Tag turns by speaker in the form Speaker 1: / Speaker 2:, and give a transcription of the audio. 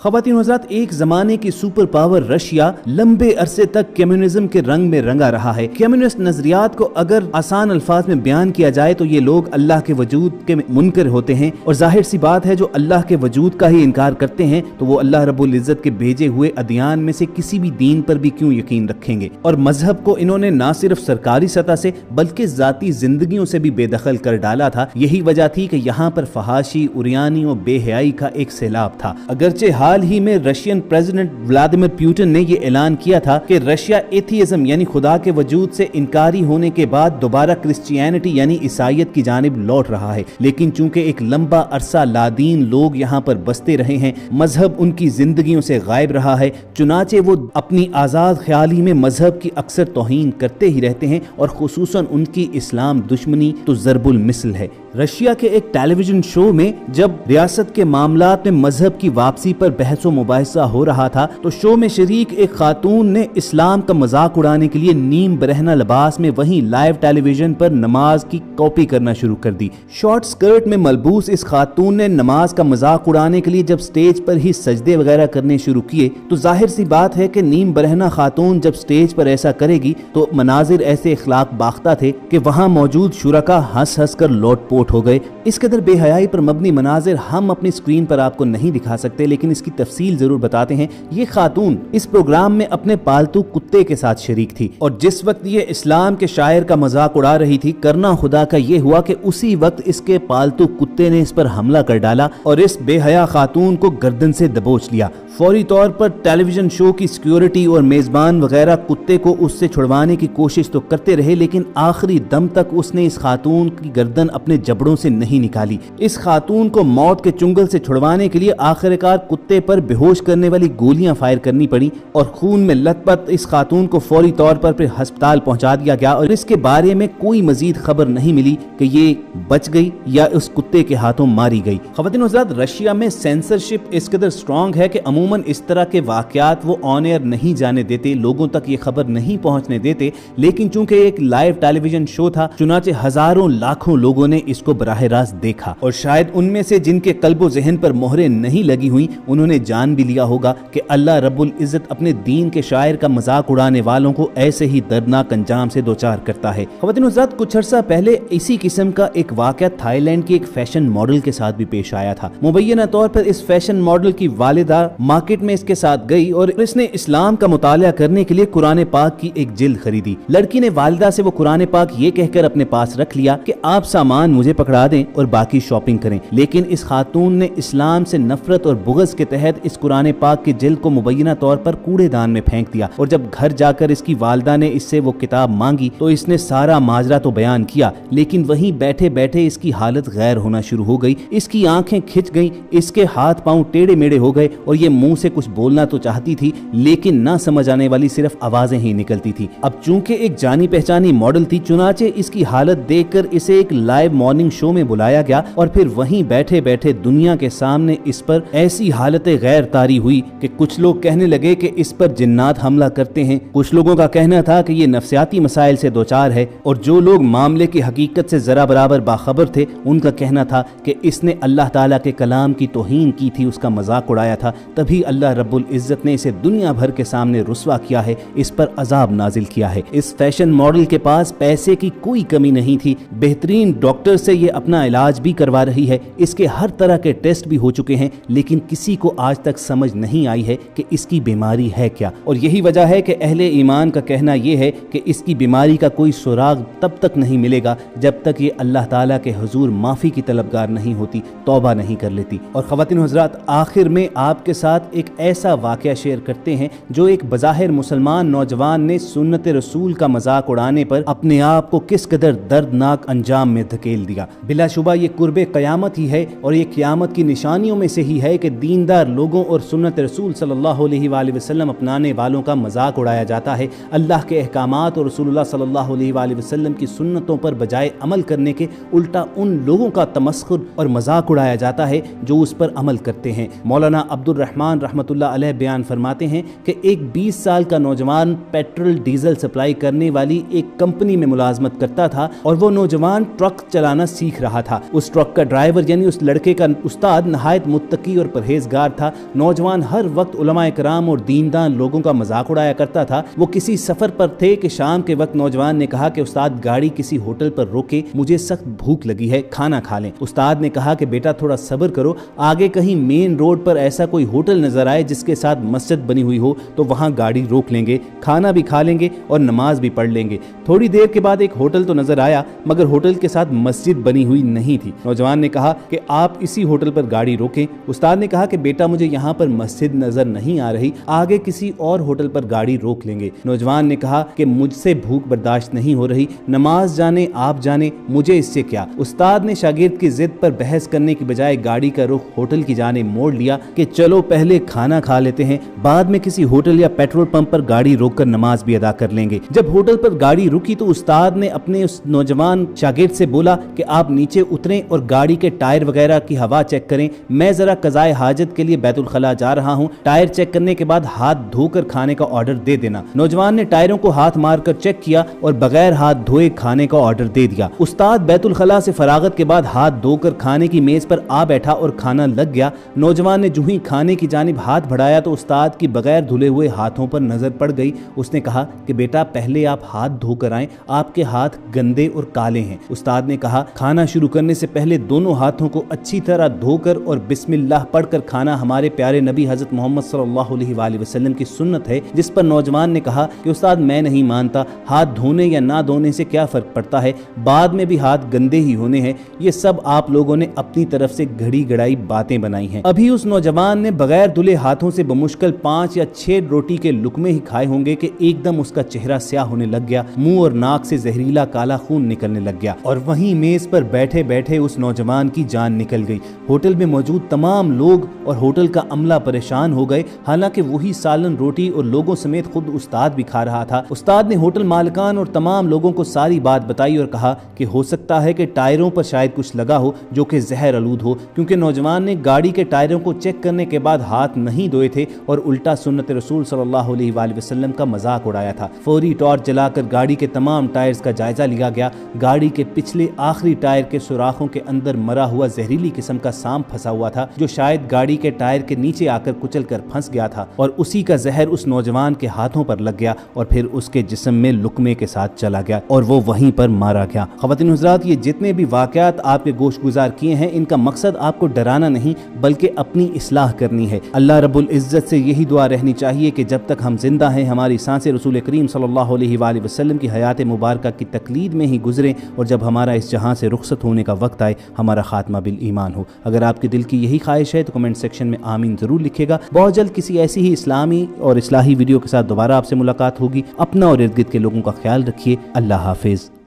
Speaker 1: ख़वातीन हज़रात, एक ज़माने की सुपर पावर रशिया लंबे अरसे तक कम्युनिज्म के रंग में रंगा रहा है। कम्युनिस्ट नजरियात को अगर आसान अल्फाज में बयान किया जाए तो ये लोग अल्लाह के वजूद के मुनकर होते हैं, और जाहिर सी बात है जो अल्लाह के वजूद का ही इनकार करते हैं तो वो अल्लाह रब्बुल इज़्ज़त के भेजे हुए अदियान में से किसी भी दीन पर भी क्यों यकीन रखेंगे। और मजहब को इन्होंने ना सिर्फ सरकारी सतह से बल्कि जाती जिंदगियों से भी बेदखल कर डाला था। यही वजह थी कि यहाँ पर फहाशी, उरियानी और बेहयाई का एक सैलाब था। अगरचे हाल ही में रशियन प्रेसिडेंट व्लादिमीर पुतिन ने ये ऐलान किया था कि रशिया एथियज्म यानी खुदा के वजूद से इनकारी होने के बाद दोबारा क्रिश्चियनिटी यानी ईसाईयत की जानिब लौट रहा है, लेकिन चूंकि एक लंबा अरसा लादीन लोग यहाँ पर बसते रहे हैं, मजहब उनकी जिंदगियों से गायब रहा है, चुनाचे वो अपनी आज़ाद ख्याली में मजहब की अक्सर तौहीन करते ही रहते हैं, और खुसूसन उनकी इस्लाम दुश्मनी तो ज़रबुल मिसल है। रशिया के एक टेलीविजन शो में जब रियासत के मामलात में मजहब की वापसी पर बहस व मुबाहिसा हो रहा था तो शो में शरीक एक खातून ने इस्लाम का मजाक उड़ाने के लिए नीम बरहना लिबास में वहीं लाइव टेलीविजन पर नमाज की कॉपी करना शुरू कर दी। शॉर्ट स्कर्ट में मलबूस इस खातून ने नमाज का मजाक उड़ाने के लिए जब स्टेज पर ही सजदे वगैरह करने शुरू किए तो जाहिर सी बात है कि नीम बरहना खातून जब स्टेज पर ऐसा करेगी तो मनाजिर ऐसे इखलाक बाख्ता थे कि वहां मौजूद शुरका हंस हंस कर लोटपोट हो गए। इस कदर बेहयाई पर मबनी मनाजिर हम अपनी स्क्रीन पर आपको नहीं दिखा सकते, लेकिन इसकी तफसील जरूर बताते हैं। ये खातून इस प्रोग्राम में अपने पालतू कुत्ते के साथ शरीक थी, और जिस वक्त ये इस्लाम के शायर का मजाक उड़ा रही थी, करना खुदा का ये हुआ कि उसी वक्त इसके पालतू कुत्ते ने इस पर हमला कर डाला और इस बेहया खातून को गर्दन से दबोच लिया। फौरी तौर पर टेलीविजन शो की सिक्योरिटी और मेजबान वगैरह कुत्ते को उससे छुड़वाने की कोशिश तो करते रहे, लेकिन आखिरी दम तक उसने इस खातून की गर्दन अपने जबड़ों से नहीं निकाली। इस खातून को मौत के चुंगल से छुड़वाने के लिए आखिरकार कुत्ते पर बेहोश करने वाली गोलियां फायर करनी पड़ी, और खून में लथपथ इस खातून को फौरी तौर पर फिर अस्पताल पहुंचा दिया गया, और इसके बारे में कोई मजीद खबर नहीं मिली कि ये बच गई या उस कुत्ते के हाथों मारी गई। ख़वातीन हज़रात, रशिया में सेंसरशिप इस कदर स्ट्रॉन्ग है कि अमूमन इस तरह के वाकयात वो ऑन एयर नहीं जाने देते, लोगों तक ये खबर नहीं पहुंचने देते, लेकिन चूंकि एक लाइव टेलीविजन शो था, चुनाचे हजारों लाखों लोगों ने इसको बराह रास्त देखा, और शायद उनमें से जिनके कल्बो ज़हन पर मोहरें नहीं लगी हुई उन्होंने जान भी लिया होगा कि अल्लाह रब्बुल इज़्ज़त अपने दीन के शायर का मजाक उड़ाने वालों को ऐसे ही दर्दनाक अंजाम से दोचार करता है। ख़वातीन हज़रात, कुछ अर्सा पहले इसी किस्म का एक वाकया थाईलैंड की एक फैशन मॉडल के साथ भी पेश आया था। मुबैना तौर पर इस फैशन मॉडल की वालिदा मार्केट में इसके साथ गई और इसने इस्लाम का मुतालिया करने के लिए कुरान पाक की एक जिल्द खरीदी। लड़की ने वालिदा से वो कुरान पाक ये कहकर अपने पास रख लिया कि आप सामान मुझे पकड़ा दें और बाकी शॉपिंग करें, लेकिन इस खातून ने इस्लाम से नफरत और बुग़्ज़ के तहत इस कुरान पाक की जिल्द को मुबैना तौर पर कूड़ेदान में फेंक दिया, और जब घर जाकर इसकी वालिदा ने इससे वो किताब मांगी तो इसने सारा माजरा तो बयान किया, लेकिन वहीं बैठे बैठे इसकी हालत गैर होना शुरू हो गई। इसकी आंखें खिंच गईं, इसके हाथ पांव टेढ़े मेढ़े हो गए, और ये मुंह से कुछ बोलना तो चाहती थी लेकिन ना समझ आने वाली सिर्फ आवाजें ही निकलती थी। अब चूंकि एक जानी पहचानी मॉडल थी, चुनाचे इसकी हालत देखकर इसे एक लाइव मॉर्निंग शो में बुलाया गया, और फिर वहीं बैठे बैठे दुनिया के सामने इस पर ऐसी हालत गैर तारी हुई कि कुछ लोग कहने लगे कि इस पर जिन्नात हमला करते हैं, कुछ लोगों का कहना था कि ये नफ्सियाती मसाइल से दोचार है, और जो लोग मामले की हकीकत से जरा बराबर बाखबर थे उनका कहना था कि इसने अल्लाह ताला के कलाम की तौहीन की थी, उसका मजाक उड़ाया था, तभी अल्लाह रब्बुल इज़्ज़त ने इसे दुनिया भर के सामने रुस्वा किया है, इस पर अजाब नाजिल किया है। इस फैशन मॉडल के पास पैसे की कोई कमी नहीं थी, बेहतरीन डॉक्टर से ये अपना इलाज भी करवा रही है, इसके हर तरह के टेस्ट भी हो चुके हैं, लेकिन किसी को आज तक समझ नहीं आई है कि इसकी बीमारी है क्या। और यही वजह है कि अहले ईमान का कहना यह है कि इसकी बीमारी का कोई सुराग तब तक नहीं मिलेगा जब तक ये अल्लाह ताला के हुजूर माफ़ी की तलबगार नहीं होती, तौबा नहीं कर लेती। और ख़वातीन हज़रात, आखिर में आपके साथ एक ऐसा वाक़या शेयर करते हैं जो एक बज़ाहिर मुसलमान नौजवान ने सुन्नत रसूल का मजाक उड़ाने पर अपने आप को किस कदर दर्दनाक अंजाम में धकेल दिया। बिलाशुबा ये कुर्बे क़यामत ही है, और ये क़यामत की निशानियों में से ही है कि दीनदार लोगों और सुन्नत रसूल सल्लल्लाहु अलैहि वसल्लम अपनाने वालों का मजाक उड़ाया जाता है। अल्लाह के अहकामात और रसूलुल्लाह सल्लल्लाहु अलैहि वसल्लम की सुन्नतों पर बजाय अमल करने के उल्टा उन लोगों का तमस्खुर और मजाक उड़ाया जाता है जो उस पर अमल करते हैं। मौलाना अब्दुल रहमान रहमतुल्लाह अलैह बयान फरमाते हैं कि एक 20 साल का नौजवान पेट्रोल डीजल सप्लाई करने वाली एक कंपनी में मुलाजमत करता था, और वो नौजवान ट्रक चलाना चलाना सीख रहा था। उस ट्रक का ड्राइवर यानी उस लड़के का उस्ताद नहायत मुत्तकी और परहेजगार था। नौजवान हर वक्त उलमाए कराम और दीनदान लोगों का मजाक उड़ाया करता था। वो किसी सफर पर थे कि शाम के वक्त नौजवान ने कहा कि उस्ताद गाड़ी किसी होटल पर रोके, मुझे सख्त भूख लगी है, खाना खा लें। उस्ताद ने कहा कि बेटा थोड़ा सब्र करो, आगे कहीं मेन रोड पर ऐसा कोई होटल नजर आए जिसके साथ मस्जिद बनी हुई हो तो वहां गाड़ी रोक लेंगे, खाना भी खा लेंगे और नमाज भी पढ़ लेंगे। थोड़ी देर के बाद एक होटल तो नजर आया मगर होटल के साथ मस्जिद बनी हुई नहीं थी। नौजवान ने कहा कि आप इसी होटल पर गाड़ी रोकें। उस्ताद ने कहा कि बेटा मुझे यहाँ पर मस्जिद नजर नहीं आ रही, आगे किसी और होटल पर गाड़ी रोक लेंगे। नौजवान ने कहा कि मुझसे भूख बर्दाश्त नहीं हो रही, नमाज जाने आप जाने, मुझे इससे क्या। उस्ताद ने शागिर्द की जिद पर बहस करने की बजाय गाड़ी का रुख होटल की जाने मोड़ लिया कि चलो पहले खाना खा लेते हैं, बाद में किसी होटल या पेट्रोल पंप पर गाड़ी रोककर नमाज भी अदा कर लेंगे। जब होटल पर गाड़ी रुकी तो उस्ताद ने अपने उस नौजवान शागिर्द से बोला कि आप नीचे उतरें और गाड़ी के टायर वगैरह की हवा चेक करें, मैं जरा कज़ाए हाजत के लिए बैतुल खला जा रहा हूं, टायर चेक करने के बाद हाथ धोकर खाने का ऑर्डर दे देना। नौजवान ने टायरों को हाथ मारकर चेक किया और बगैर हाथ धोए खाने का ऑर्डर दे दिया। उस्ताद बैतुल खला से फरागत के बाद हाथ धोकर खाने की मेज पर आ बैठा और खाना लग गया। नौजवान ने जो ही खाने की जानिब हाथ बढ़ाया तो उस्ताद की बगैर धुले हुए हाथों पर नजर पड़ गई। उसने कहा कि बेटा पहले आप हाथ धोकर आएं, आपके हाथ गंदे और काले हैं। उस्ताद ने कहा खाना शुरू करने से पहले दोनों हाथों को अच्छी तरह धोकर और बिस्मिल्लाह पढ़कर खाना हमारे प्यारे नबी हजरत मोहम्मद सल्लल्लाहु अलैहि वसल्लम की सुन्नत है। जिस पर नौजवान ने कहा कि उस्ताद मैं नहीं मानता, हाथ धोने या ना धोने से क्या फर्क पड़ता है, बाद में भी हाथ गंदे ही होने हैं, ये सब आप लोगों ने अपनी तरफ से घड़ी गड़ाई बातें बनाई हैं। अभी उस नौजवान ने बगैर धुले हाथों से बमुश्किल 5 या 6 रोटी के लुकमे ही खाए होंगे कि एकदम उसका चेहरा स्याह होने लग गया, मुंह और नाक से जहरीला काला खून निकलने लग गया और वहीं मेज पर बैठे बैठे उस नौजवान की जान निकल गई। होटल में मौजूद तमाम लोग और होटल का अमला परेशान हो गए। हालांकि वही सालन रोटी और लोगों समेत खुद उस्ताद भी खा रहा था। उस्ताद ने होटल मालिकान और तमाम लोगों को सारी बात बताई और कहा कि हो सकता है कि टायरों पर शायद कुछ लगा हो जो कि जहर आलूद हो, क्योंकि नौजवान ने गाड़ी के टायरों को चेक करने के बाद हाथ नहीं धोए थे और उल्टा सुन्नत रसूल सल्लल्लाहु अलैहि वसल्लम का मजाक उड़ाया था। फौरी टॉर्च जलाकर गाड़ी के तमाम टायर्स का जायजा लिया गया। गाड़ी के पिछले आखिरी टायर के सुराखों के अंदर मरा हुआ जहरीली किस्म का सांप फंसा हुआ था जो शायद गाड़ी के टायर के नीचे आकर कुचल कर फंस गया था और उसी का जहर उस नौजवान के हाथों पर लग गया और फिर उसके जिस्म में लुकमे के साथ चला गया और वो वहीं पर मारा गया। ख़वातीन हुज़रात, ये जितने भी वाक़यात आपके गोश गुजार किए हैं इनका मकसद आपको डराना नहीं बल्कि अपनी इस्लाह करनी है। अल्लाह रब्बुल इज़्ज़त से यही दुआ रहनी चाहिए कि जब तक हम जिंदा हैं हमारी सांसें रसूल करीम सल्लल्लाहु अलैहि वसल्लम की हयात मुबारका की तकलीद में ही गुजरें और जब हमारा इस जहां से रुखसत होने का वक्त आए हमारा खात्मा बिल ईमान हो। अगर आपके दिल की यही ख्वाहिश है तो कमेंट सेक्शन में आमीन ज़रूर लिखिएगा। बहुत जल्द किसी ऐसी ही इस्लामी और इस्लाही वीडियो के साथ दोबारा आपसे मुलाकात होगी। अपना और इर्द गिर्द के लोगों का ख्याल रखिए। अल्लाह हाफिज़।